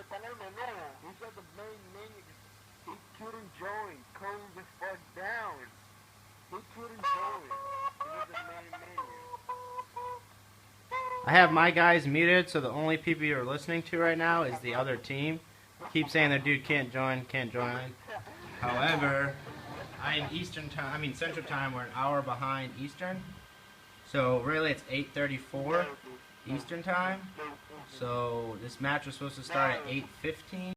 He said the main menu. He couldn't join. Calm the fuck down. He couldn't join. He said the main menu. I have my guys muted, so the only people you're listening to right now is the other team. Keep saying that dude can't join, can't join. However, I'm Central Time, we're an hour behind Eastern. So really it's 8:34 Eastern Time. So this match was supposed to start at 8:15.